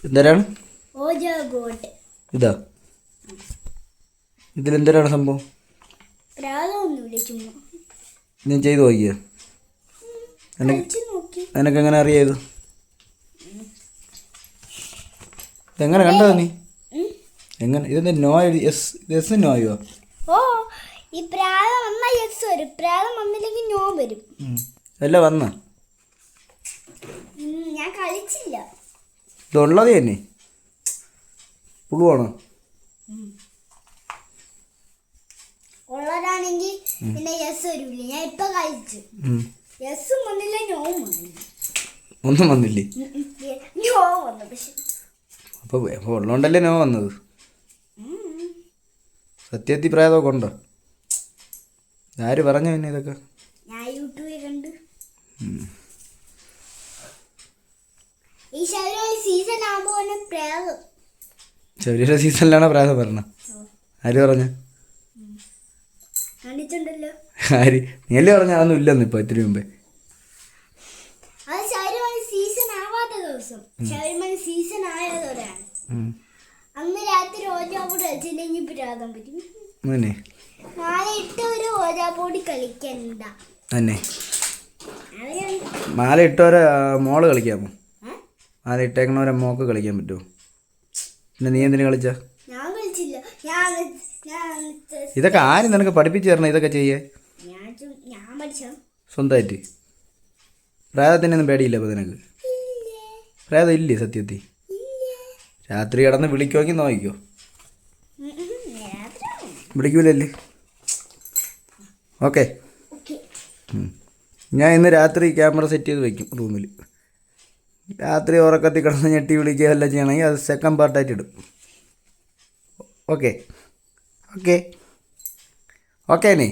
എന്തരാണ് ഓജോ got? ഇതാ. ഇതിലെന്തരാണ് സംഭവം? പ്രാതൊന്നുമില്ല, ചുമ്മാ ഞാൻ ചെയ്ത് നോക്കിയോ? നോക്കി. എനക്കെങ്ങനെ അറിയാത്? എങ്ങനെ കണ്ടത് നീ? എങ്ങനെ ഇതെന്താ നോ? എസ് എസ് നോയോ? ഓ, ഈ പ്രാതം വന്നാൽ എസ് വരും, പ്രാതം വന്നില്ലെങ്കിൽ നോ വരും. അല്ല വന്ന ഞാൻ കളിച്ചില്ല. ഇതുള്ളത് തന്നെ പുളുവാണോ? ഉള്ളതാണെങ്കിൽ പിന്നെ എസ് വരില്ല. ഞാൻ ഇപ്പൊ കളിച്ചു, എസും വന്നില്ല, നോവും വന്നില്ല. ഒന്നും വന്നില്ലേ? നോ വന്നു. പക്ഷെ അപ്പോൾ ഉള്ളതുകൊണ്ടല്ലേ നോ വന്നത്. സത്യത്തിൽ പ്രായമൊക്കെ ഉണ്ടോ? ആര് പറഞ്ഞു പിന്നെ ഇതൊക്കെ? ഞാൻ യൂട്യൂബിൽ കണ്ട്. ഈ ശബരിമല സീസൺ ആകുമ്പോൾ പ്രാതം. ശബരിമല സീസണിലാണോ പ്രായം പറഞ്ഞ? ആര് പറഞ്ഞ? കണ്ടിട്ടുണ്ടല്ലോ. ആര്? നീയല്ലേ പറഞ്ഞ അതൊന്നും ഇല്ലെന്ന് ഇപ്പൊ ഇത്തിരി മുമ്പേ. അത് ശബരിമല സീസൺ ആവാത്ത ദിവസം, ശബരിമല സീസൺ ആയതോടെയാണ്. അന്ന് രാത്രി ഓജാപ്പൊടി കളിച്ചില്ലെങ്കിൽ പ്രാതം പറ്റും. മാല ഇട്ടവര് ഓജാപ്പൊടി കളിക്കണ്ട. തന്നെ മാല ഇട്ടവരെ മോള് കളിക്കാമോ? മാല ഇട്ടേക്കണവരെ മോക്ക് കളിക്കാൻ പറ്റുമോ? പിന്നെ നീ എന്തിനു കളിച്ച? ഞാൻ കളിച്ചില്ല. ഇതൊക്കെ ആര് നിനക്ക് പഠിപ്പിച്ചു തരണം ഇതൊക്കെ ചെയ്യേ? ഞാൻ പഠിച്ച സ്വന്തമായിട്ട്. പ്രായത്തിനൊന്നും പേടിയില്ല അപ്പോൾ നിനക്ക്? പ്രായം ഇല്ലേ സത്യത്തിൽ? രാത്രി കിടന്ന് വിളിക്കുമെങ്കിൽ നോക്കിക്കോ. വിളിക്കൂലല്ലേ? ഓക്കെ. ഞാൻ ഇന്ന് രാത്രി ക്യാമറ സെറ്റ് ചെയ്ത് വയ്ക്കും റൂമിൽ. രാത്രി ഉറക്കത്തിൽ കിടന്ന് ഞെട്ടി വിളിക്കുക എല്ലാം ചെയ്യണമെങ്കിൽ അത് സെക്കൻഡ് പാർട്ടായിട്ട് ഇടും. Okay okay ഓക്കേനെ.